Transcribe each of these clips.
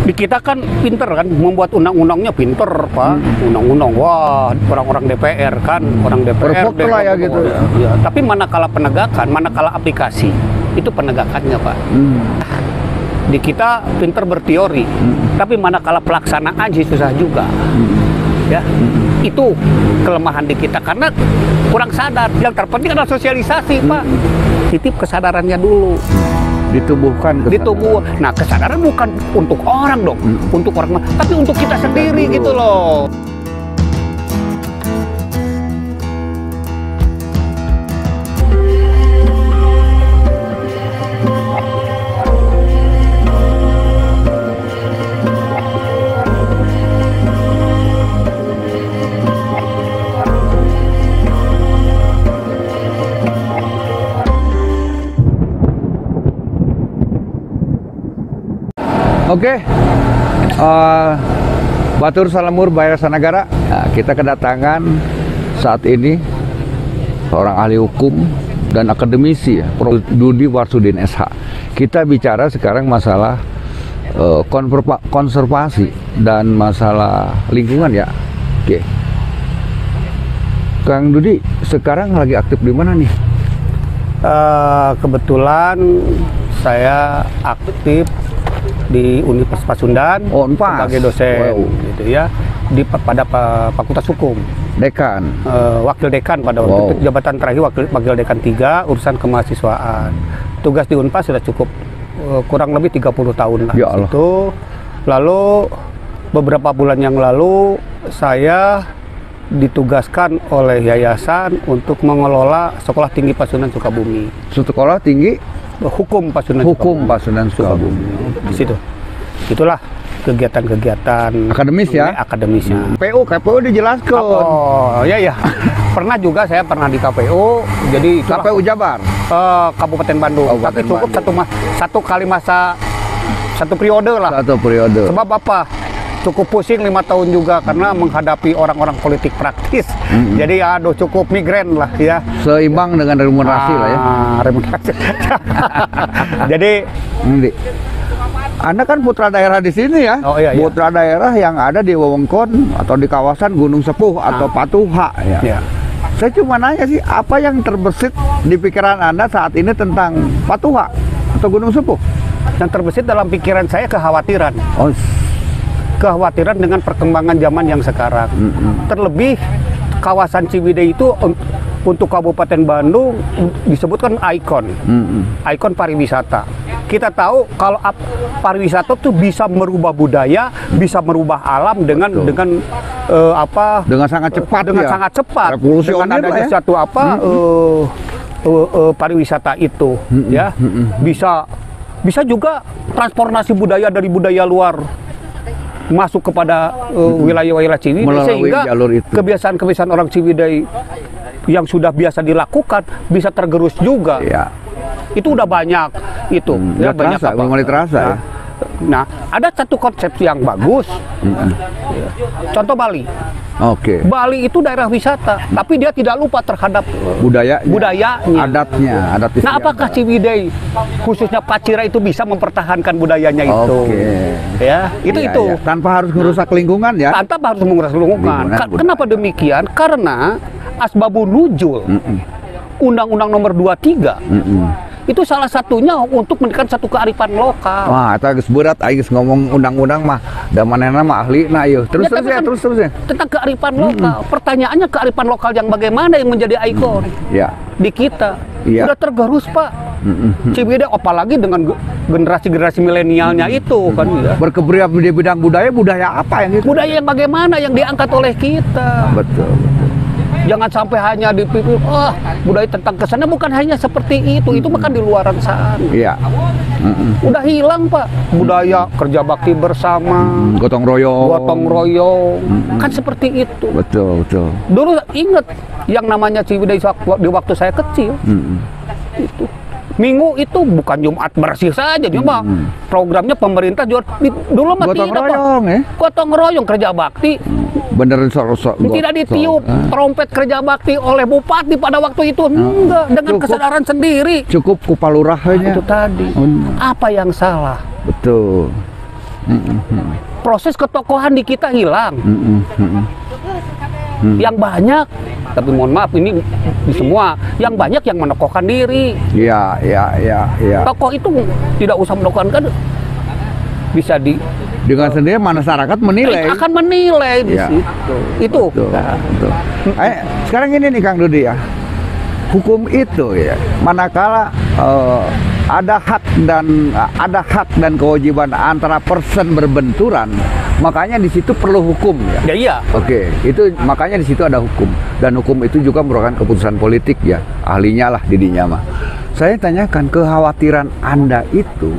Di kita kan pinter kan, membuat undang-undangnya pinter, Pak. Undang-undang, wah, orang-orang DPR kan, orang DPR. Perfect lah ya gitu. Ya, tapi manakala penegakan, manakala aplikasi, itu penegakannya, Pak. Di kita pinter berteori, tapi manakala pelaksanaan sih susah juga. Ya, itu kelemahan di kita karena kurang sadar. Yang terpenting adalah sosialisasi, Pak. Titip kesadarannya dulu. Ditubuhkan kesadaran. Nah, kesadaran bukan untuk orang dong, untuk orang, tapi untuk kita sendiri gitu loh. Oke, Batur Salamur Bayarasa Negara. Nah, kita kedatangan saat ini seorang ahli hukum dan akademisi, ya, Prof. Dudi Warsudin SH. Kita bicara sekarang masalah konservasi dan masalah lingkungan, ya. Oke, Kang Dudi sekarang lagi aktif di mana nih? Kebetulan saya aktif di Universitas Pasundan sebagai dosen, gitu ya, pada Fakultas Hukum. Dekan, wakil dekan pada waktu itu, jabatan terakhir wakil dekan 3 urusan kemahasiswaan. Tugas di Unpas sudah cukup kurang lebih 30 tahun lah. Ya Allah. Itu lalu beberapa bulan yang lalu saya ditugaskan oleh yayasan untuk mengelola Sekolah Tinggi Pasundan Sukabumi. Sekolah Tinggi Hukum Pasundan Sukabumi. Di situ. Itulah kegiatan-kegiatan akademis, ya. Akademisnya. KPU dijelaskan. Oh, ya. Pernah juga saya di KPU. Jadi KPU Jabar. Kabupaten Bandung. Tapi cukup satu kali masa, satu periode lah. Satu periode. Sebab apa? Cukup pusing 5 tahun juga karena menghadapi orang-orang politik praktis. Jadi aduh cukup migren lah ya. Seimbang dengan remunerasi lah ya. Remunerasi. Jadi Anda kan putra daerah di sini ya. Oh, iya. Putra daerah yang ada di wewengkon atau di kawasan Gunung Sepuh atau Patuha ya. Iya. Saya cuma nanya sih, apa yang terbesit di pikiran Anda saat ini tentang Patuha atau Gunung Sepuh? Yang terbesit dalam pikiran saya kekhawatiran. Kekhawatiran dengan perkembangan zaman yang sekarang. Terlebih kawasan Ciwidey itu untuk Kabupaten Bandung disebutkan ikon, ikon pariwisata. Kita tahu kalau pariwisata itu bisa merubah budaya, bisa merubah alam dengan sangat cepat, sangat cepat. Dengan adanya satu pariwisata itu, ya bisa juga transformasi budaya dari budaya luar masuk kepada wilayah-wilayah Ciwidey, sehingga kebiasaan-kebiasaan orang Ciwidey yang sudah biasa dilakukan bisa tergerus juga. Ya. Itu udah banyak itu. Ya, banyak mulai terasa. Nah, ada satu konsep yang bagus. Contoh Bali. Oke. Bali itu daerah wisata, tapi dia tidak lupa terhadap budayanya, adat istiadat. Nah, apakah Ciwidey khususnya Pacira itu bisa mempertahankan budayanya itu? Ya, itu. Ya. Tanpa harus merusak lingkungan ya. Tanpa harus merusak lingkungan. Kenapa demikian? Karena asbabun nuzul Undang-Undang Nomor 23 itu salah satunya untuk menekan satu kearifan lokal. Wah, itu agak berat, agak ngomong undang-undang mah, dan manehna mah ahli. Nah, yuk terus ya. Tentang kearifan lokal. Pertanyaannya kearifan lokal yang bagaimana yang menjadi ikon di kita? Udah tergerus, Pak. Ciwidey apalagi dengan generasi milenialnya itu kan ya. Berkebudayaan di bidang budaya apa yang itu? Budaya yang bagaimana yang diangkat oleh kita. Betul. Jangan sampai hanya dipikir, budaya tentang kesannya, bukan hanya seperti itu bahkan di luaran sana. Iya. Udah hilang, Pak. Budaya kerja bakti bersama, gotong royong, kan seperti itu. Betul. Dulu ingat yang namanya Ciwidey di waktu saya kecil. Itu Minggu itu bukan Jumat bersih saja, cuma programnya pemerintah juga dulu mah gotong royong, gotong royong kerja bakti. Beneran tidak ditiup trompet kerja bakti oleh bupati pada waktu itu, enggak, dengan kesadaran sendiri. Cukup kupalurahnya. Itu tadi. Apa yang salah? Betul. Proses ketokohan di kita hilang. Yang banyak, tapi mohon maaf ini di semua, yang banyak yang menokohkan diri. Ya. Tokoh itu tidak usah menokohkan, bisa Dengan sendirinya masyarakat menilai. akan menilai di Ya. situ. Itu. Betul. Sekarang ini nih Kang Dudi ya, hukum itu ya, manakala ada hak dan kewajiban antara person berbenturan, makanya di situ perlu hukum ya. Ya iya. Oke, itu makanya di situ ada hukum, dan hukum itu juga merupakan keputusan politik ya, ahlinya lah didinya mah. Saya tanyakan, kekhawatiran Anda itu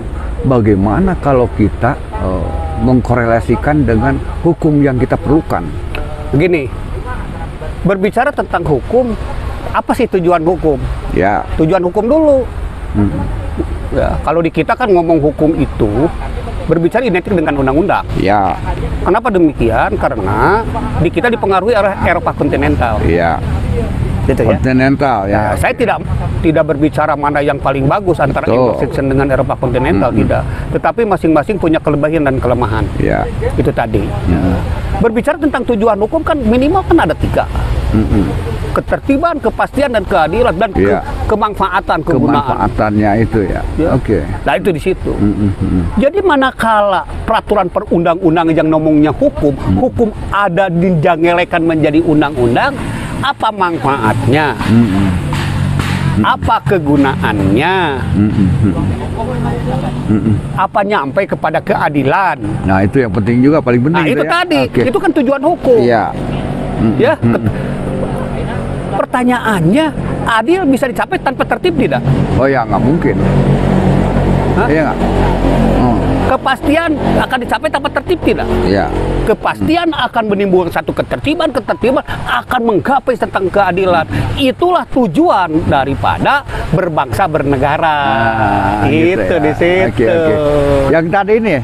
bagaimana kalau kita mengkorelasikan dengan hukum yang kita perlukan? Begini, berbicara tentang hukum, apa sih tujuan hukum? Ya. Tujuan hukum dulu. Ya, kalau di kita kan ngomong hukum itu berbicara identik dengan undang-undang. Ya. Kenapa demikian? Karena di kita dipengaruhi oleh Eropa kontinental. Ya. Gitu ya. Kontinental ya. Nah, saya tidak berbicara mana yang paling bagus antara Betul. Anglo-Saxon dengan Eropa kontinental, tidak. Tetapi masing-masing punya kelebihan dan kelemahan. Ya. Itu tadi. Berbicara tentang tujuan hukum kan minimal kan ada 3. Ketertiban, kepastian, dan keadilan, dan Ya. kemanfaatan, kegunaan. Kemanfaatannya itu ya. Ya. Oke. Nah itu di situ. Jadi manakala peraturan perundang-undang yang ngomongnya hukum, hukum ada dijangelekan menjadi undang-undang, apa manfaatnya? Apa kegunaannya? Apa nyampe kepada keadilan? Nah itu yang penting juga, paling penting. Nah itu ya. tadi, Oke. itu kan tujuan hukum. Iya. Ya. Pertanyaannya, adil bisa dicapai tanpa tertib tidak? Oh ya, nggak mungkin. Hah? Iya nggak? Kepastian akan dicapai tanpa tertib tidak? Iya. Kepastian akan menimbulkan satu ketertiban akan menggapai tentang keadilan. Itulah tujuan daripada berbangsa bernegara. Itu ya. di situ. Oke. Yang tadi ini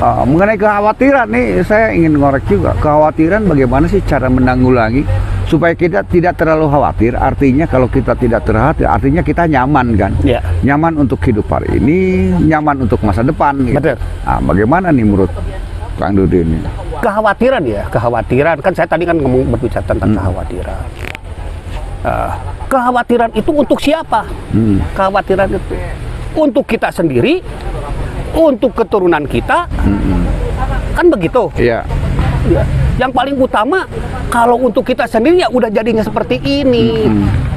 mengenai kekhawatiran nih, saya ingin ngorek juga. Kekhawatiran bagaimana sih cara menanggulangi supaya kita tidak terlalu khawatir. Artinya kalau kita tidak terkhawatir, artinya kita nyaman kan? Ya. Nyaman untuk hidup hari ini, nyaman untuk masa depan. Gitu. Betul. Nah, bagaimana nih menurut Kang Dudi ini? Kekhawatiran ya, kekhawatiran. Kan saya tadi kan berbicara tentang kekhawatiran. Kekhawatiran itu untuk siapa? Kekhawatiran itu untuk kita sendiri, untuk keturunan kita, kan begitu. Iya. Ya. Yang paling utama kalau untuk kita sendiri ya udah jadinya seperti ini.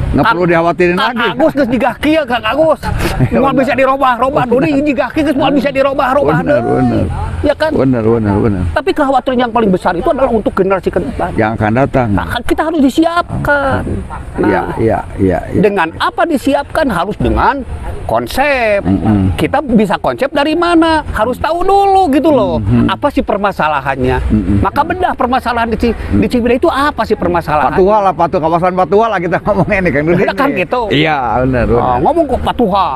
Nggak perlu dikhawatirin Kang lagi. Agus geus digahki ya Kang Agus. Mau bisa dirobah-robah dulu digahki geus mau bisa dirobah-robah. Benar. Ya kan? Benar. Tapi kekhawatiran yang paling besar itu adalah untuk generasi ke depan. Yang akan datang. Nah, kita harus disiapkan. Nah, Iya. dengan apa disiapkan? Harus dengan konsep. Kita bisa konsep dari mana? Harus tahu dulu gitu loh. Apa sih permasalahannya? Maka bedah permasalahan di Ciwidey itu apa sih permasalahan? Kawasan Patuha lah kita ngomongnya nih Kang Dudi. Kan gitu. Iya, benar. Ngomong kok Patuha.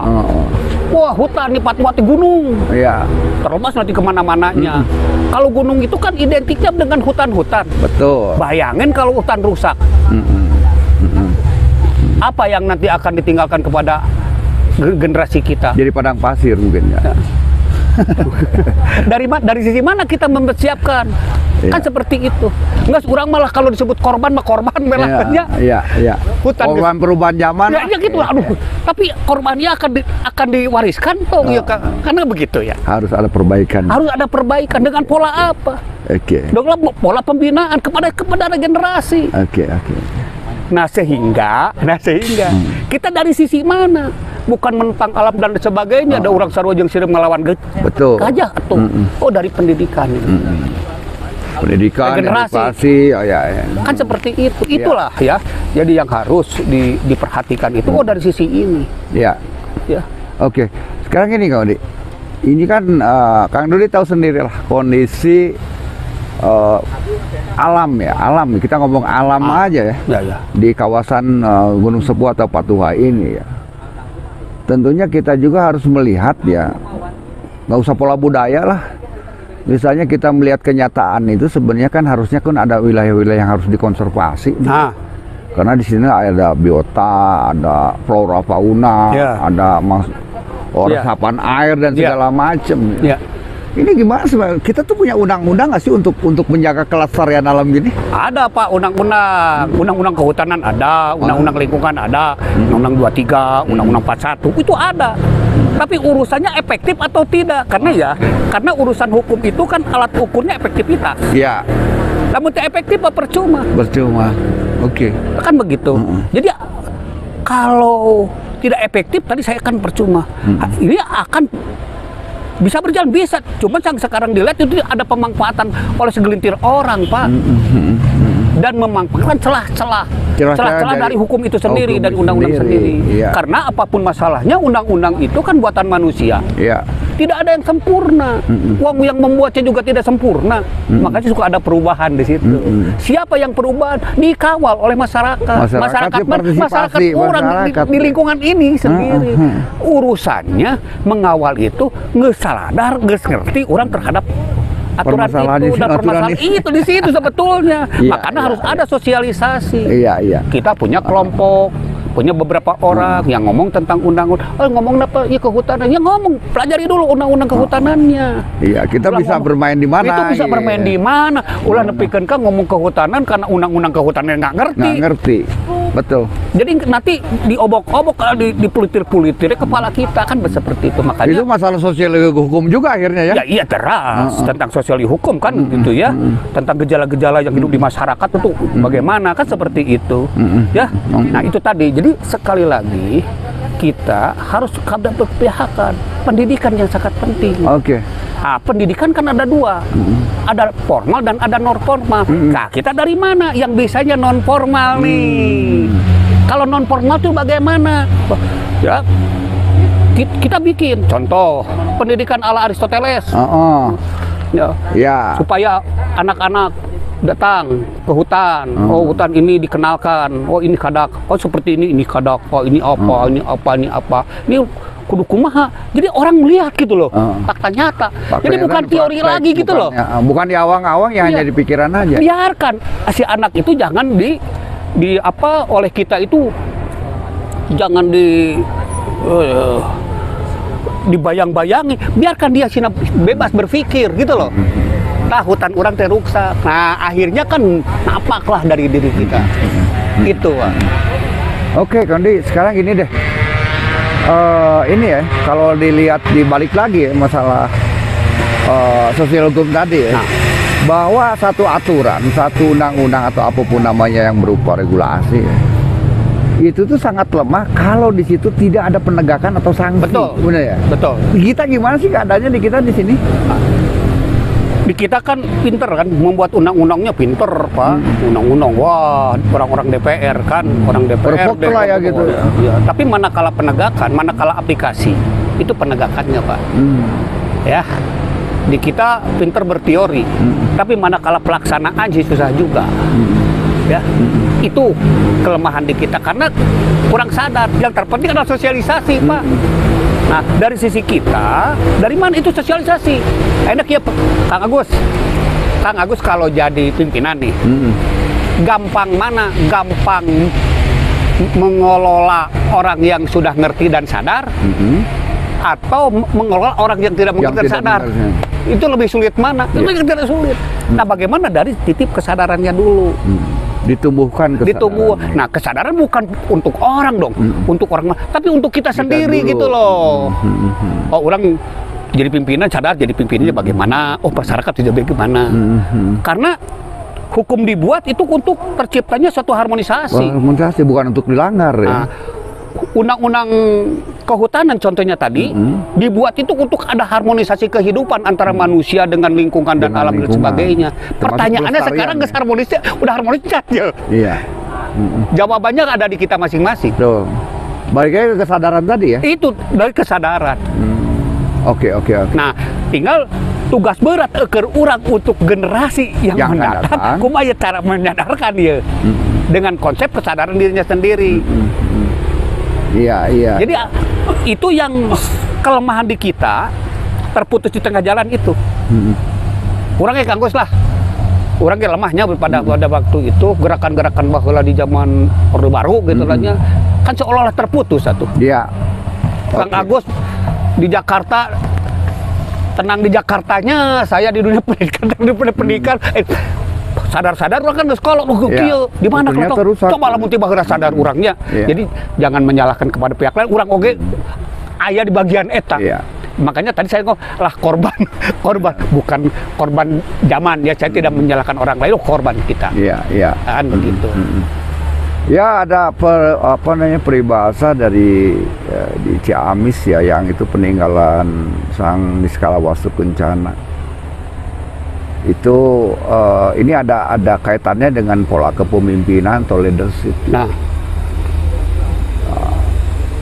Wah, hutan di Patuha di gunung. Iya. Terlepas nanti kemana-mananya. Kalau gunung itu kan identiknya dengan hutan-hutan. Betul. Bayangin kalau hutan rusak. Apa yang nanti akan ditinggalkan kepada generasi kita? Jadi padang pasir mungkin ya. Dari sisi mana kita mempersiapkan? Iya. Kan seperti itu. Enggak seorang malah kalau disebut korban mah korban melahnya. Iya. Hutan Korban perubahan zaman. Ya gitu lah. Aduh. Tapi korbannya akan diwariskan toh ya karena begitu ya. Harus ada perbaikan. Harus ada perbaikan dengan pola apa? Oke. Dengan pola pembinaan kepada generasi. Oke. Nah sehingga kita dari sisi mana? Bukan menentang alam dan sebagainya. Ada orang sarwajeng sirem ngelawan Betul. gajah tuh. Oh dari pendidikan. Pendidikan, Generasi. edukasi, ya. Kan seperti itu. Itulah ya. Jadi yang harus diperhatikan itu dari sisi ini. Ya. Ya. Oke. Sekarang ini Kang Dudi. Ini kan Kang Dudi tahu sendiri lah kondisi alam ya. Alam. Kita ngomong alam aja ya. Ya. Di kawasan Gunung Sepuh atau Patuha ini ya. Tentunya kita juga harus melihat ya. Nggak usah pola budaya lah. Misalnya kita melihat kenyataan itu sebenarnya kan harusnya kan ada wilayah-wilayah yang harus dikonservasi. Nah, karena di sini ada biota, ada flora fauna, Ya. ada resapan air dan segala macam. Ya. Ini gimana sih, Pak? Kita tuh punya undang-undang nggak sih untuk menjaga kelestarian alam gini? Ada Pak undang-undang kehutanan ada, undang-undang lingkungan ada, undang-undang 23, undang-undang 41 itu ada. Tapi urusannya efektif atau tidak? Karena urusan hukum itu kan alat ukurnya efektivitas. Ya. Namun tidak efektif percuma. Percuma. Oke. Kan begitu. Jadi kalau tidak efektif tadi saya kan percuma. Ini akan bisa berjalan, bisa. Cuma yang sekarang dilihat itu ada pemanfaatan oleh segelintir orang, Pak. Dan memanfaatkan celah-celah dari hukum itu sendiri, dari undang-undang sendiri. Iya. Karena apapun masalahnya, undang-undang itu kan buatan manusia. Iya. Tidak ada yang sempurna. Uang yang membuatnya juga tidak sempurna. Makanya suka ada perubahan di situ. Siapa yang perubahan? Dikawal oleh masyarakat. Masyarakat kurang di lingkungan ini sendiri. Urusannya mengawal itu nggak sadar, nggak ngerti orang terhadap aturan itu dan permasalahan itu di situ sebetulnya. Makanya harus ada sosialisasi. Iya. Kita punya kelompok, punya beberapa orang yang ngomong tentang undang-undang. Ngomong apa? Ya kehutanan. Ya ngomong, pelajari dulu undang-undang kehutanannya. Iya, kita bisa bermain di mana? Itu bisa bermain di mana? Ulah nepikeun kan ngomong kehutanan karena undang-undang kehutanan nggak ngerti. Nggak ngerti. Betul. Jadi nanti diobok-obok, dipulitir-pulitir kepala kita kan seperti itu. Makanya itu masalah sosial hukum juga akhirnya ya. Ya iya teras tentang sosial hukum kan gitu ya. Tentang gejala-gejala yang hidup di masyarakat itu bagaimana kan seperti itu. Ya. Nah, itu tadi. Jadi sekali lagi kita harus ada berpihakan. Pendidikan yang sangat penting. Oke. Nah, pendidikan kan ada dua, ada formal dan ada non formal. Nah, kita dari mana? Yang biasanya non formal nih. Kalau non formal itu bagaimana? Ya, kita bikin contoh pendidikan ala Aristoteles. Ya. Supaya anak-anak datang ke hutan. Oh, hutan ini dikenalkan. Oh, ini kadak. Oh, seperti ini kadak. Oh, ini apa? Ini apa? Ini kudu kumaha. Jadi orang melihat gitu loh. Fakta nyata. Jadi bukan teori lagi gitu loh. Bukan di awang-awang ya, hanya di pikiran aja. Biarkan si anak itu jangan di apa oleh kita itu jangan dibayang-bayangi. Biarkan dia bebas berpikir gitu loh. Nah, hutan orang teruksak. Nah, akhirnya kan napaklah dari diri kita. Itu, Pak. Oke, Kondi, sekarang gini deh. Ini ya, kalau dilihat dibalik lagi ya, masalah sosial hukum tadi ya, bahwa satu aturan, satu undang-undang atau apapun namanya yang berupa regulasi ya, itu tuh sangat lemah kalau di situ tidak ada penegakan atau sanksi. Betul, benar ya? Betul. Kita gimana sih keadaannya di kita di sini? Di kita kan pinter kan, membuat undang-undangnya pinter, Pak. Undang-undang, wah, orang-orang DPR kan, orang DPR. Perfect lah ya gitu. Ya. Tapi manakala penegakan, manakala aplikasi, itu penegakannya, Pak. Ya, di kita pinter berteori, tapi manakala pelaksanaan sih susah juga. Ya, itu kelemahan di kita karena kurang sadar. Yang terpenting adalah sosialisasi, Pak. Nah, dari sisi kita, dari mana itu sosialisasi? Enak ya, Kang Agus. Kang Agus kalau jadi pimpinan nih, gampang mana? Gampang mengelola orang yang sudah ngerti dan sadar, atau mengelola orang yang tidak mengerti dan sadar? Itu lebih sulit mana? Itu yang tidak sulit. Nah, bagaimana dari titip kesadarannya dulu? Ditumbuhkan kesadaran. Nah, kesadaran bukan untuk orang dong, untuk orang, tapi untuk kita sendiri gitu loh. Oh, orang jadi pimpinan sadar, jadi pimpinannya bagaimana? Oh, masyarakat tidak bagaimana? Karena hukum dibuat itu untuk terciptanya suatu harmonisasi. Harmonisasi bukan untuk dilanggar ya. Nah, undang-undang kehutanan contohnya tadi dibuat itu untuk ada harmonisasi kehidupan antara manusia dengan lingkungan dan alam dan sebagainya. Pertanyaannya sekarang nggak harmonisnya, udah harmonis aja. Iya. Jawabannya ada di kita masing-masing. Tuh. Balik lagi ke kesadaran tadi ya. Itu dari kesadaran. Oke. Nah, tinggal tugas berat urang untuk generasi yang mendatang. Kumaha cara menyadarkan dia dengan konsep kesadaran dirinya sendiri. Iya. Jadi itu yang kelemahan di kita, terputus di tengah jalan itu. Orangnya kanggus lah. Orangnya lemahnya pada waktu itu gerakan-gerakan baheula di zaman Orde Baru gitu lahnya. Kan seolah-olah terputus satu. Iya. Kang Agus di Jakarta tenang di Jakartanya, saya di dunia pendidikan, sadar-sadar orang kan geus kolot di mana kalau coba lamun tiba heura sadar urangnya. Jadi jangan menyalahkan kepada pihak lain, urang oge aya di bagian eta. Makanya tadi saya ngomong lah korban bukan korban zaman ya, saya tidak menyalahkan orang lain, korban kita. Kan begitu. Ya ada peribahasa dari di Ciamis ya, yang itu peninggalan Sang Niskala Wastu Kencana. Itu ini ada kaitannya dengan pola kepemimpinan atau leadership. Nah,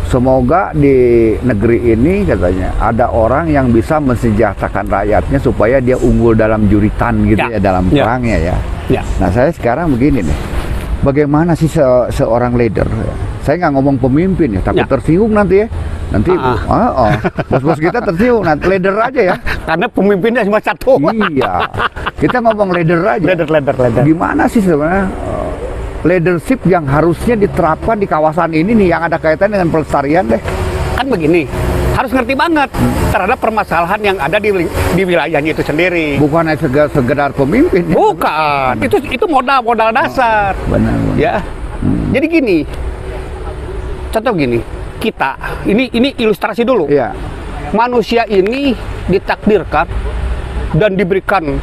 semoga di negeri ini katanya ada orang yang bisa mensejahterakan rakyatnya supaya dia unggul dalam juritan gitu ya, dalam perangnya ya. Nah saya sekarang begini nih, bagaimana sih seorang leader? Saya nggak ngomong pemimpin ya, takut tersinggung nanti ya. Nanti bos-bos kita tersinggung, nanti leader aja ya. Karena pemimpinnya cuma satu. Iya, kita ngomong leader aja. Leader. Gimana sih sebenarnya leadership yang harusnya diterapkan di kawasan ini nih, yang ada kaitan dengan pelestarian deh? Kan begini, harus ngerti banget terhadap permasalahan yang ada di wilayahnya itu sendiri. Bukan sekedar pemimpin. Bukan, itu modal dasar. Benar. Ya. Jadi gini, contoh gini, kita ini ilustrasi dulu. Iya. Manusia ini ditakdirkan dan diberikan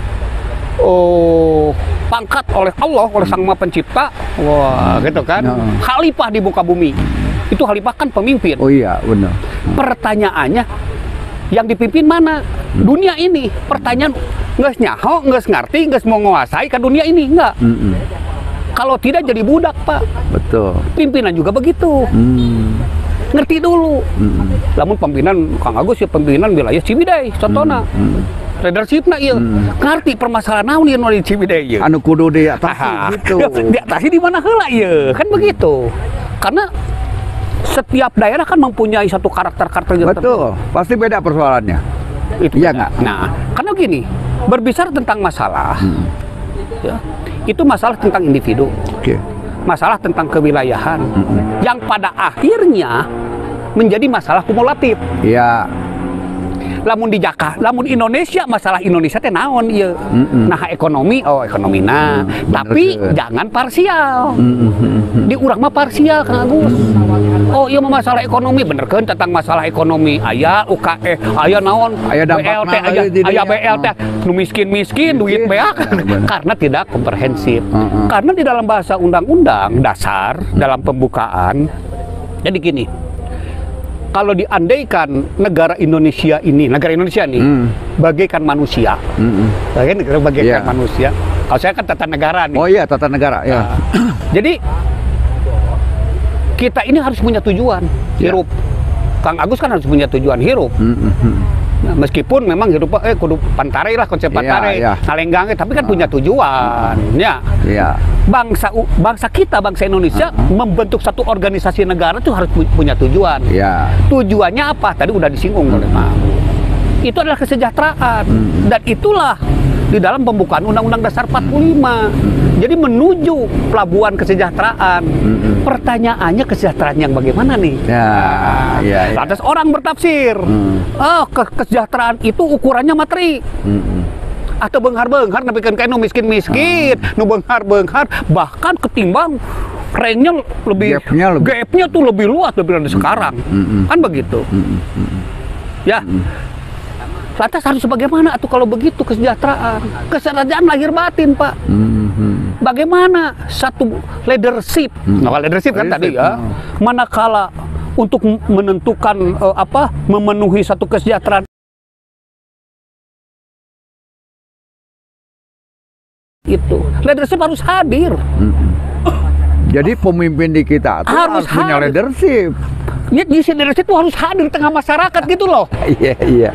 pangkat oleh Allah, oleh Sang Maha Pencipta, gitu kan, khalifah di muka bumi. Itu khalifah kan pemimpin. Oh iya, benar. Pertanyaannya, yang dipimpin mana? Dunia ini. Pertanyaan, nggak nyaho, nggak ngerti, nggak mau menguasai ke dunia ini, nggak. Kalau tidak jadi budak, Pak. Betul. Pimpinan juga begitu. Ngerti dulu. Namun pimpinan Kang Agus ya, pimpinan wilayah Ciwidey, contohnya. Leadership-na ieu ngarti permasalahan naon ieu di Ciwidey ieu. Anu kudu di atas gitu. Di atas di mana heula ieu? Kan begitu. Karena setiap daerah kan mempunyai satu karakter-karakter yang betul. Pasti beda persoalannya. Itu ya enggak. Nah, karena gini, berbicara tentang masalah. Ya, itu masalah tentang individu. Masalah tentang kewilayahan. Yang pada akhirnya menjadi masalah kumulatif. Iya. Lamun di Jakarta, lamun Indonesia, masalah Indonesia teh naon ieu. Nah, ekonomi, tapi jangan parsial. Di urang mah parsial, Kang Agus. Oh, ieu mah masalah ekonomi, bener kan tentang masalah ekonomi. Aya UKE, aya naon, BLT, aya BLT, nu miskin-miskin duit beak karena tidak komprehensif. Karena di dalam bahasa undang-undang dasar dalam pembukaan, jadi gini. Kalau diandaikan negara Indonesia nih, bagaikan manusia, bagaikan manusia. Kalau saya kan tata negara nih. Oh iya, tata negara. Ya. Jadi kita ini harus punya tujuan hirup. Kang Agus kan harus punya tujuan hirup. Nah, meskipun memang hidup kudu pantare lah, konsep pantare, ngalenggang, tapi kan punya tujuan. Bangsa kita, bangsa Indonesia membentuk satu organisasi negara itu harus punya tujuan. Tujuannya apa? Tadi udah disinggung oleh Pak. Itu adalah kesejahteraan. Dan itulah di dalam pembukaan Undang-Undang Dasar 45. Jadi menuju pelabuhan kesejahteraan. Pertanyaannya kesejahteraan yang bagaimana nih? Lantas orang bertafsir. Kesejahteraan itu ukurannya materi. Atau benghar-benghar, nepikeun kainu miskin-miskin, nu benghar-benghar, bahkan ketimbang ranknya lebih, gapnya tuh lebih luas dari sekarang. Kan begitu. Ya. Lantas harus bagaimana tuh kalau begitu kesejahteraan? Kesejahteraan lahir batin, Pak. Bagaimana satu leadership, leadership kan tadi ya, manakala untuk menentukan memenuhi satu kesejahteraan itu, leadership harus hadir. Jadi pemimpin di kita harus punya leadership. Ya, leadership itu harus hadir di tengah masyarakat gitu loh. Iya.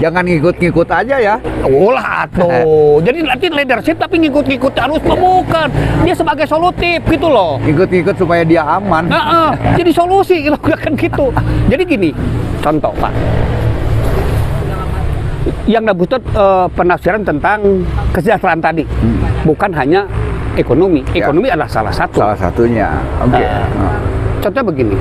Jangan ngikut-ngikut aja ya. Ulah tuh. Jadi nanti leadership tapi ngikut-ngikut harus bukan. Dia sebagai solutif gitu loh. Ngikut-ngikut supaya dia aman. Jadi solusi kan gitu. Jadi gini, contoh Pak. Yang Nabutot penafsiran tentang kesejahteraan tadi. Bukan hanya ekonomi. Ekonomi adalah salah satu. Salah satunya. Oke. Contohnya begini.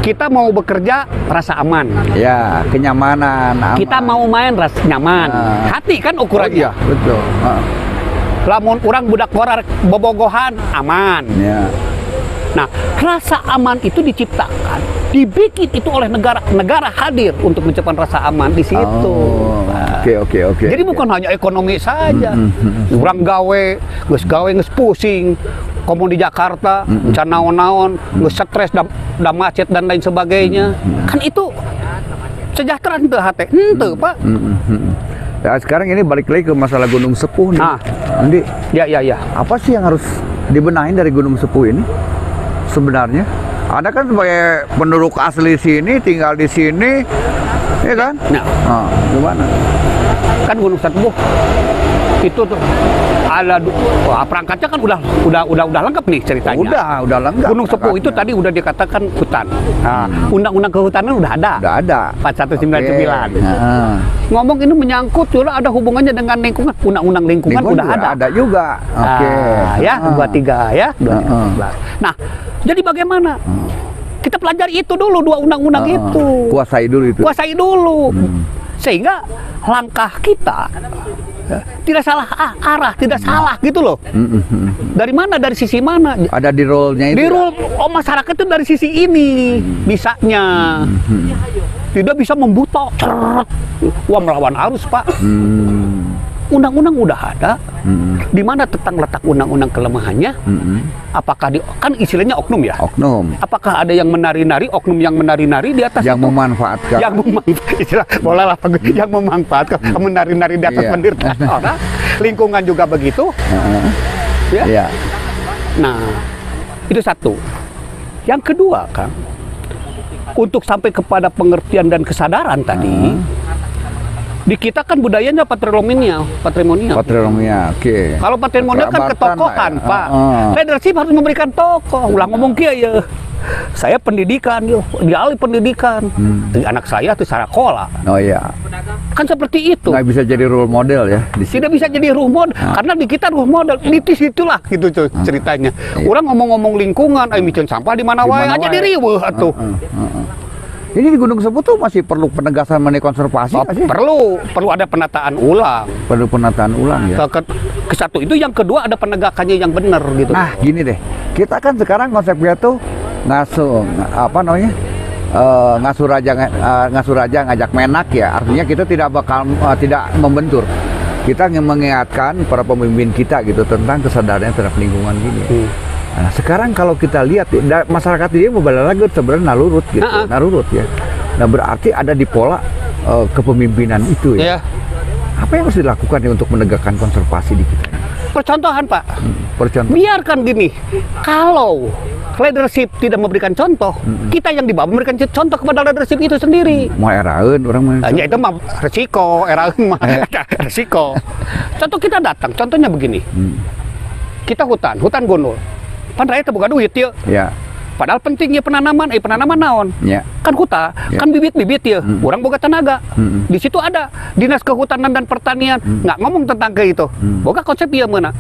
Kita mau bekerja rasa aman. Ya, kenyamanan, aman. Kita mau main rasa nyaman. Hati kan ukurannya. Oh, iya, betul. Lamun orang budak korar bobogohan aman. Ya. Nah, rasa aman itu diciptakan, dibikin itu oleh negara. Negara hadir untuk menciptakan rasa aman di situ. Oke. Jadi bukan hanya ekonomi saja. Orang geus gawe geus pusing. Komo di Jakarta, can naon-naon, geus stres, da macet dan lain sebagainya. Kan itu sejahtera henteu hate. Henteu, Pak. Nah, sekarang ini balik lagi ke masalah Gunung Sepuh nih. Andi. Ya. Apa sih yang harus dibenahin dari Gunung Sepuh ini? Sebenarnya Anda kan sebagai penduduk asli sini, tinggal di sini, ya kan? Nah, gimana? Kan Gunung Sepuh itu tuh ada perangkatnya kan udah lengkap nih ceritanya. Udah lengkap. Gunung Sepuh itu tadi udah dikatakan hutan. Undang-undang kehutanan udah ada. 4199. Ngomong ini menyangkut juga ada hubungannya dengan lingkungan. Undang-undang lingkungan udah ada. Ada juga. Oke. Ya, 23 ya. 23. Nah, jadi bagaimana? Kita pelajari itu dulu, dua undang-undang itu. Kuasai dulu. Sehingga langkah kita tidak salah arah, tidak salah gitu loh. Dari mana? Dari sisi mana? Ada di role-nya itu. Di role masyarakat itu dari sisi ini bisanya. Tidak bisa membuta, wah melawan arus, Pak. Undang-undang udah ada. Di mana tentang letak undang-undang kelemahannya? Apakah kan istilahnya oknum ya? Oknum. Apakah ada yang menari-nari, oknum yang menari-nari di atas yang itu? memanfaatkan? Yang memanfaatkan, istilah boleh lah, yang memanfaatkan, menari-nari di atas penderitaan orang. Lingkungan juga begitu. Ya. Nah, itu satu. Yang kedua, Kang, untuk sampai kepada pengertian dan kesadaran tadi. Di kita kan budayanya patrimonial. Oke. Kalau patrimonial kan ketokohan, Pak. Leadership harus memberikan tokoh. Ulah ngomong kia ya. Saya pendidikan, dia ahli pendidikan. Anak saya tuh sarakola. Oh iya. Kan seperti itu. Nggak bisa jadi role model ya. Tidak bisa jadi role model karena di kita role model di situlah gitu ceritanya. Orang ngomong-ngomong lingkungan, micin sampah di mana wae aja diriweuh atuh. Ini di Gunung Sepuh tuh masih perlu penegasan mengenai konservasi nggak sih? Perlu ada penataan ulang. Perlu penataan ulang ya. Ke satu itu, yang kedua ada penegakannya yang benar gitu. Nah, gini deh. Kita kan sekarang konsepnya tuh ngasuh raja ngajak menak ya. Artinya kita tidak bakal tidak membentur. Kita mengingatkan para pemimpin kita gitu tentang kesadarannya terhadap lingkungan gini. Nah, sekarang kalau kita lihat masyarakat ini lagi sebenarnya narurut gitu, narurut ya. Nah, berarti ada di pola kepemimpinan itu ya. Apa yang harus dilakukan ya untuk menegakkan konservasi di kita? Percontohan, Pak. Percontohan. Biarkan gini, kalau leadership tidak memberikan contoh, kita yang di bawah memberikan contoh kepada leadership itu sendiri. Mau eraeun orang mah. Ya itu mah resiko, eraeun mah resiko. Contoh kita datang, contohnya begini. Kita hutan gunung. Pan rakyat bukan duit ya. Padahal pentingnya penanaman naon? Kan hutan, kan bibit-bibit ya. Orang boga tenaga. Di situ ada Dinas Kehutanan dan Pertanian. Nggak ngomong tentang ke itu. Boga konsep ieu meuna.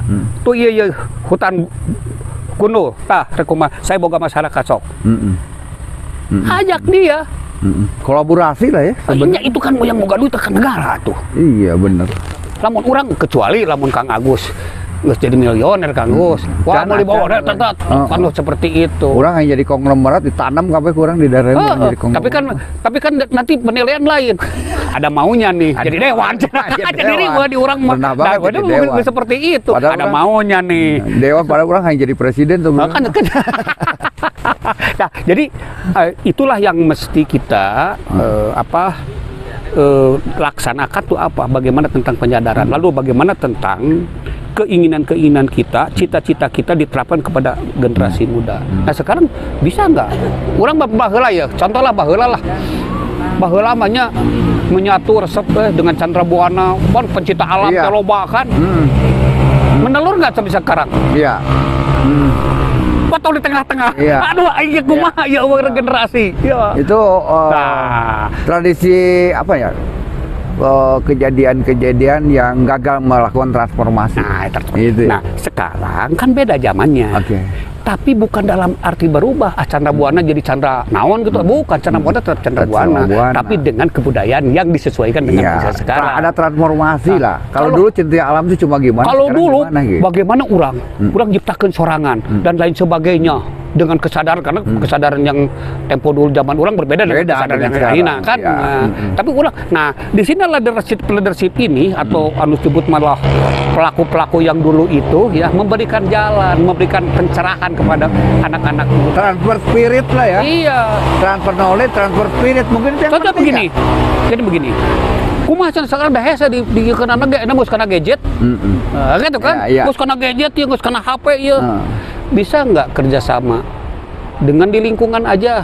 Tuh iya hutan gunung. Tah rekuma saya boga masyarakat sok. Ajak dia. Kolaborasi lah ya. Sebenarnya itu kan yang boga duit ke negara tuh. Iya bener. Lamun orang kecuali lamun Kang Agus nggak jadi milioner Kang Gus. Wah mau dibawa tetat. Kan seperti itu. Orang hanya jadi konglomerat ditanam kabeh kurang di daerah jadi konglomerat. Tapi kan nanti penilaian lain. Ada maunya nih jadi dewan. Jadi gua di orang mah seperti itu. Ada maunya nih. Dewan pada orang hanya jadi presiden tuh. Kan. Nah, jadi itulah yang mesti kita laksanakan tuh apa? Bagaimana tentang penyadaran? Lalu bagaimana tentang keinginan-keinginan kita, cita-cita kita diterapkan kepada generasi muda. Nah sekarang bisa nggak? Orang baheula ya, contohlah baheula lah. Baheula namanya menyatu resep dengan Chandra Buana, pencipta alam teloba kan. Menelur nggak sampai sekarang? Iya. Potong di tengah-tengah. Iya. Aduh, ayo kumaha ya generasi. Ya. Itu tradisi apa ya? Kejadian-kejadian yang gagal melakukan transformasi. Nah, sekarang kan beda zamannya. Tapi bukan dalam arti berubah. Candra Buana jadi Candra Naon gitu. Bukan, Candra Buana tetap Candra Buana. Tapi dengan kebudayaan yang disesuaikan dengan masa sekarang. Ada transformasi lah. Kalau dulu cinta alam itu cuma gimana? Kalau dulu gimana, gitu? bagaimana orang ciptakan sorangan dan lain sebagainya dengan kesadaran, karena kesadaran yang tempo dulu zaman orang berbeda dengan kesadaran yang lain kan. Ya. Tapi di sini leadership ini atau anu disebut malah pelaku-pelaku yang dulu itu ya memberikan jalan, memberikan pencerahan kepada anak-anak. Transfer spirit lah ya. Iya. Transfer knowledge, transfer spirit mungkin itu yang contoh penting, begini. Jadi begini. Kumaha sekarang dah hese di kana geus kana gadget. Gitu kan? Geus kana gadget ya, geus kana HP ya. Bisa nggak kerjasama dengan di lingkungan aja?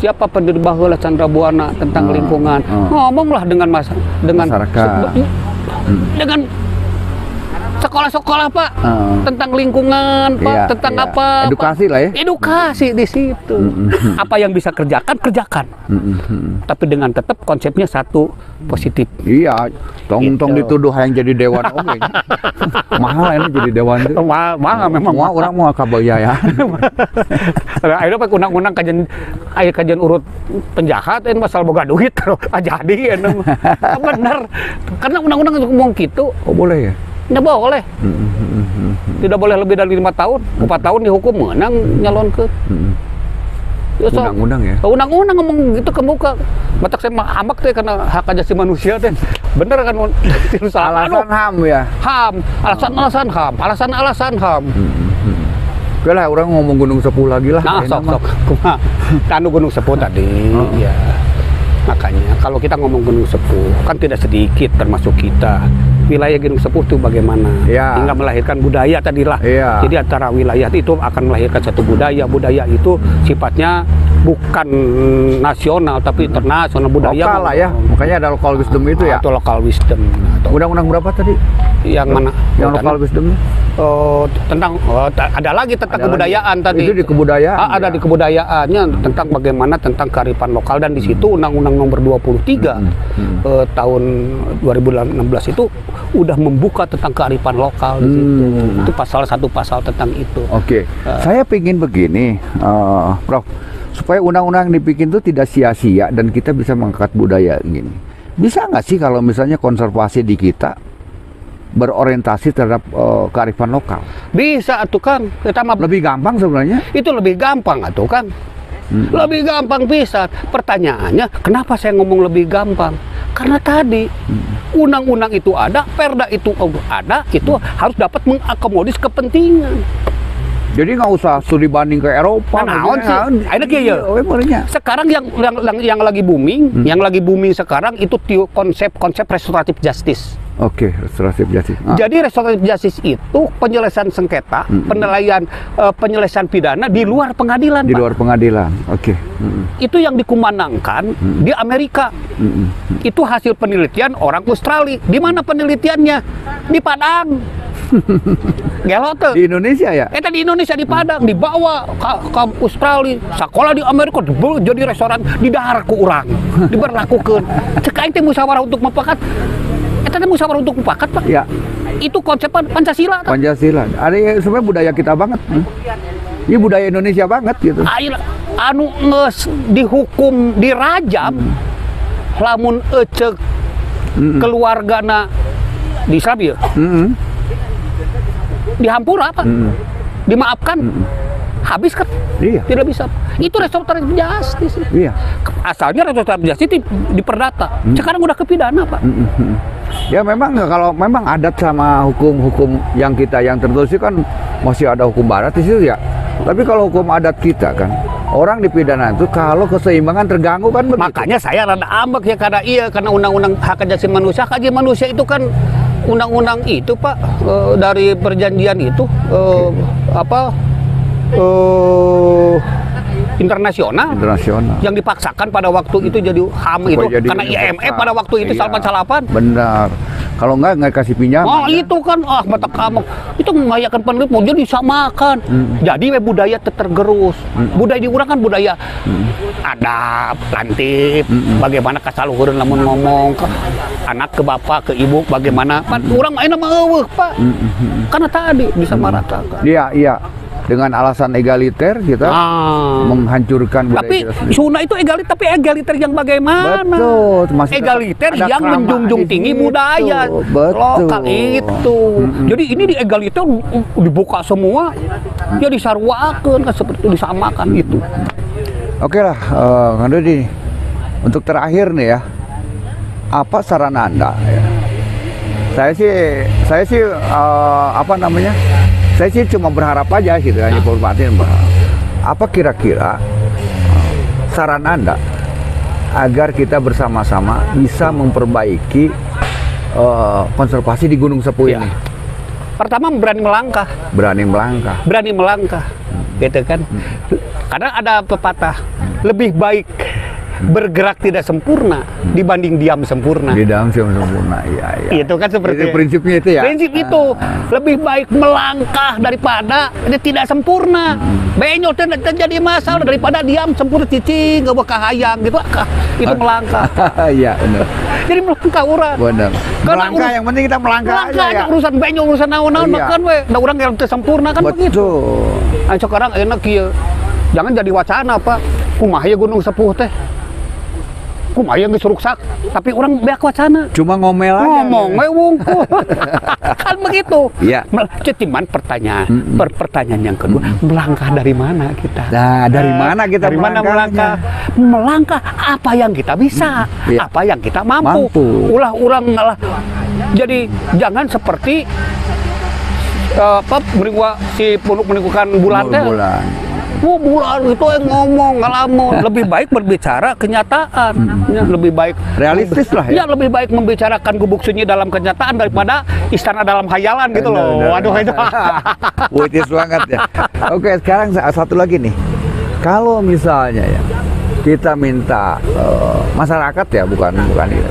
Siapa pendiri baheula Candra Buana tentang lingkungan? Ngomonglah dengan masyarakat, dengan sekolah-sekolah Pak, tentang lingkungan Pak, tentang apa? Edukasi lah ya. Edukasi di situ. Apa yang bisa kerjakan. Tapi dengan tetap konsepnya satu, positif. Iya, tong dituduh yang jadi dewan oke. Mahal ini jadi dewan itu. Mahal memang. Semua orang mau kabaya ya. Akhirnya pak undang-undang kajian urut penjahat masalah boga duit jadi benar. Karena undang-undang ngomong gitu. Oh boleh ya? Nggak boleh. Tidak boleh lebih dari 5 tahun. 4 tahun dihukum menang nyalon ke. Undang-undang ya? Undang-undang ngomong gitu ke muka. Batak saya ambak teh karena hak asasi manusia teh. Bener kan? Alasan HAM ya? HAM. Alasan HAM. Alasan HAM. Oke lah, orang ngomong Gunung Sepuh lagi lah. Nah, sok. Kanu Gunung Sepuh tadi. Ya. Makanya kalau kita ngomong Gunung Sepuh kan tidak sedikit termasuk kita. Wilayah Gunung Sepuh itu bagaimana? Hingga melahirkan budaya tadilah. Jadi antara wilayah itu akan melahirkan satu budaya. Budaya itu sifatnya bukan nasional tapi internasional, budaya lokal lah ya. Makanya ada local wisdom itu ya. Atau local wisdom. Undang-undang berapa tadi? Yang mana? Yang local wisdom? Ada lagi tentang kebudayaan tadi. Itu di kebudayaan. Ada di kebudayaannya tentang bagaimana tentang kearifan lokal, dan di situ Undang-Undang Nomor 23 tahun 2016 itu udah membuka tentang kearifan lokal di situ. Itu satu pasal tentang itu. Oke. Saya pingin begini, Prof, supaya undang-undang yang dibikin itu tidak sia-sia dan kita bisa mengangkat budaya gini. Bisa nggak sih kalau misalnya konservasi di kita berorientasi terhadap kearifan lokal? Bisa atuh Kang. Lebih gampang sebenarnya. Itu lebih gampang atuh Kang. Lebih gampang bisa. Pertanyaannya, kenapa saya ngomong lebih gampang? Karena tadi undang-undang itu ada, perda itu ada, itu harus dapat mengakomodir kepentingan. Jadi nggak usah studi banding ke Eropa. Sekarang yang lagi booming, sekarang itu konsep restoratif justice. Oke, restoratif justice. Jadi restoratif justice itu penyelesaian sengketa, penyelesaian pidana di luar pengadilan. Di luar pengadilan. Oke. Itu yang dikumandangkan di Amerika. Itu hasil penelitian orang Australia. Di mana penelitiannya? Di Padang. Gelote. Di Indonesia ya? Di Indonesia di Padang, dibawa ke Australia, sekolah di Amerika, jadi restoran di dahar ku urang, diberlakukan. Cek aing teh musyawarah untuk mufakat. Eta musyawarah untuk mufakat, Pak. Ya. Itu konsep Pancasila. Pancasila. Ada sebenarnya budaya kita banget. Ini budaya Indonesia banget gitu. Anu nges dihukum, dirajam, lamun ecek keluargana di Islam ya. Dihampura apa? Dimaafkan? Habis kan? Iya. Tidak bisa. Itu restoratif justice. Iya. Asalnya restoratif justice di perdata. Sekarang udah kepidana, Pak. Ya memang kalau memang adat sama hukum-hukum yang kita yang tertulis kan masih ada hukum barat di situ ya. Tapi kalau hukum adat kita kan orang dipidana itu kalau keseimbangan terganggu kan begitu. Makanya saya rada ambek ya karena undang-undang hak asasi manusia itu kan undang-undang itu Pak dari perjanjian itu internasional yang dipaksakan pada waktu itu jadi HAM itu karena IMF pada waktu itu salapan. Benar. Kalau nggak kasih pinjam. Oh itu kan mata kamu itu membahayakan peneliti mau jadi disamakan. Jadi budaya tergerus. Budaya di urang kan budaya adab, lantip, bagaimana kasaluhureun lamun ngomong ke anak ke bapak ke ibu bagaimana. Urang ayeuna mah eueuh Pak. Karena tadi bisa maratakan. Iya. dengan alasan egaliter kita menghancurkan budaya tapi kita sendiri. Sunda itu egaliter, tapi egaliter yang bagaimana? Betul, masih egaliter ada yang kerama menjunjung di tinggi situ. budaya Betul. lokal itu. Jadi ini di egaliter dibuka semua, ya disarwakeun kan, seperti itu, disamakan itu. Oke lah, Kang Dodi, untuk terakhir nih ya, apa saran Anda? Ya? Saya sih apa namanya? Saya sih cuma berharap aja gitu, hanya hormatin berharap. Apa kira-kira saran Anda agar kita bersama-sama bisa memperbaiki konservasi di Gunung Sepuh ini? Pertama, berani melangkah. Berani melangkah. Berani melangkah, gitu kan? Karena ada pepatah, lebih baik bergerak tidak sempurna dibanding diam sempurna. Di dalam sempurna, iya. Itu kan seperti itu prinsipnya itu ya. Prinsip itu lebih baik melangkah daripada dia tidak sempurna. Benyol terjadi masalah daripada diam sempurna cicing nggak kahayang gitu. Itu melangkah. Iya benar. Jadi melangkah orang. Benar. Melangkah yang penting kita melangkah aja ya. Urusan benyol urusan naon-naon makan we. Da urang yang teu sempurna kan begitu. Betul. Nah, sekarang enak kieu. Jangan jadi wacana, Pak. Kumaha ya Gunung Sepuh teh? Kumaha geus ruksak, tapi orang beak wacana. Cuma ngomel aja. Ngomong we wungkul. Kan begitu. Iya. Cuman pertanyaan, pertanyaan yang kedua, melangkah dari mana kita? Nah, dari mana kita dari mana melangkah? Melangkah apa yang kita bisa, apa yang kita mampu. Ulah orang ngalah. Jadi jangan seperti apa si punuk menikukan bulan teh. Bulan itu yang ngomong ngalamun, lebih baik berbicara kenyataan, ya, lebih baik realistis lah ya. Ya lebih baik membicarakan gubuk sunyi dalam kenyataan daripada istana dalam khayalan gitu loh. Waduh itu. Puitis banget ya. Oke, sekarang satu lagi nih. Kalau misalnya ya kita minta masyarakat ya bukan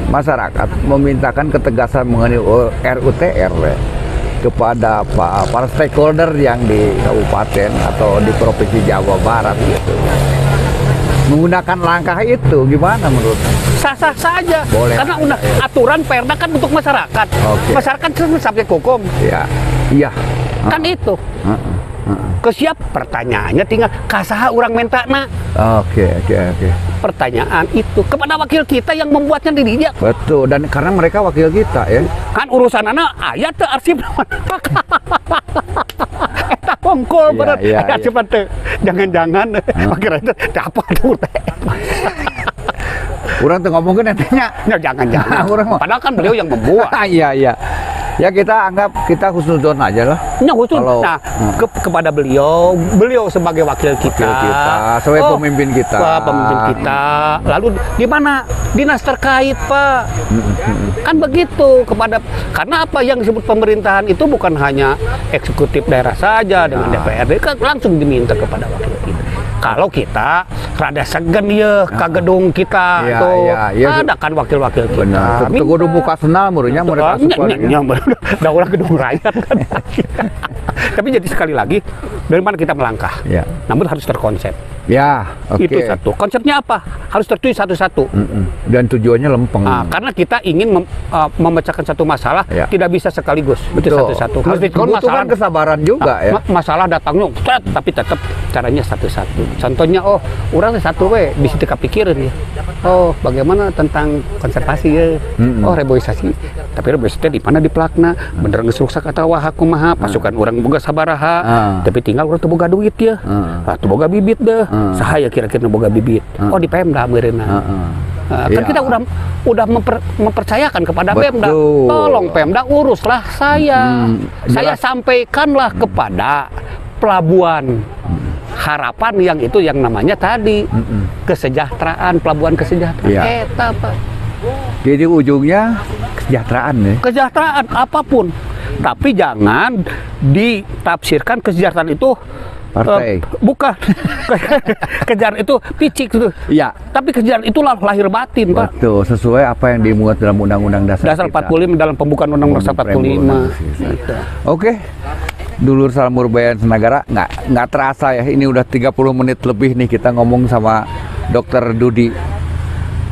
masyarakat memintakan ketegasan mengenai RUTR kepada para stakeholder yang di kabupaten atau di provinsi Jawa Barat gitu. Menggunakan langkah itu gimana menurut? Sah-sah saja. Boleh. Karena udah aturan perda kan untuk masyarakat. Masyarakat itu subjek hukum. Iya. Kan itu. Kesiap pertanyaannya tinggal kasaha orang mentana. Oke. Pertanyaan itu kepada wakil kita yang membuatnya diri dia. Betul, dan karena mereka wakil kita ya. Kan urusan anak ayat teh arsip. Eta wongkol bener. Arsip teh. Jangan-jangan wakil itu apa tuh teh. Orang tuh ngomongin nantinya. Ya jangan-jangan. Padahal kan beliau yang membuat. Iya. Ya kita anggap kita husnuzon aja lah. Ya khusus. Nah, kepada beliau sebagai wakil kita, sebagai pemimpin kita. Pemimpin kita. Lalu di mana dinas terkait, Pak? Kan begitu karena apa yang disebut pemerintahan itu bukan hanya eksekutif daerah saja dengan DPRD, kan langsung diminta kepada wakil kita. Kalau kita rada segen ya ke gedung kita ada kan wakil-wakil kita. Benar. Kudu buka senal murunya mau da urang gedung rakyat kan. Tapi jadi sekali lagi dari mana kita melangkah. Namun harus terkonsep. Itu satu. Konsepnya apa? Harus tertulis satu-satu. Dan tujuannya lempeng. Karena kita ingin memecahkan satu masalah tidak bisa sekaligus. Betul. Itu satu-satu. Harus dibutuhkan kesabaran juga ya. Masalah datangnya tapi tetap caranya satu-satu. Contohnya orang satu bisa dikepikirin ya. Bagaimana tentang konservasi ya. Reboisasi. Tapi reboisasi di mana di pelakna bener geus rusak atawa kumaha pasukan orang boga sabaraha. Tapi tinggal orang teu boga duit ya. Teu boga bibit deh. Sahaya kira-kira boga bibit. Di Pemda meureunna. Kan kita udah mempercayakan kepada Pemda. Tolong Pemda uruslah saya. Saya sampaikanlah kepada pelabuhan harapan yang namanya tadi kesejahteraan, pelabuhan kesejahteraan. Eta Pak. Jadi ujungnya kesejahteraan ya. Kesejahteraan apapun. Tapi jangan ditafsirkan kesejahteraan itu partai. Bukan. Kesejahteraan itu picik gitu. Iya. Tapi kesejahteraan itulah lahir batin, Pak. Betul, sesuai apa yang dimuat dalam Undang-Undang Dasar 45 dalam pembukaan Undang-Undang Dasar 45. Oke. Dulur Salam Urbayan Senagara, nggak terasa ya, ini udah 30 menit lebih nih kita ngomong sama Dr. Dudi.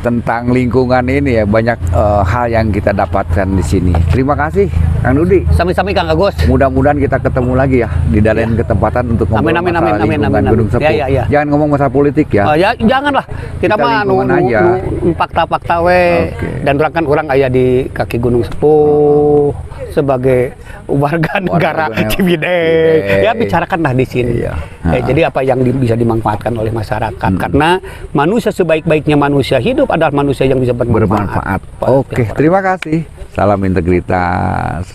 tentang lingkungan ini ya, banyak hal yang kita dapatkan di sini. Terima kasih Kang Dudi. Sami-sami Kang Agus. Mudah-mudahan kita ketemu lagi ya di lain kesempatan untuk ngobrol masalah lingkungan Gunung Sepuh. Ya. Jangan ngomong masalah politik ya. Ya janganlah. Kita mah aja. fakta-fakta we. Dan orang aya di kaki Gunung Sepuh sebagai warga negara Ciwidey. Ya bicarakanlah di sini. Iya. Jadi apa yang bisa dimanfaatkan oleh masyarakat, karena manusia sebaik-baiknya manusia hidup adalah manusia yang bisa bermanfaat. Oke, terima kasih. Salam integritas.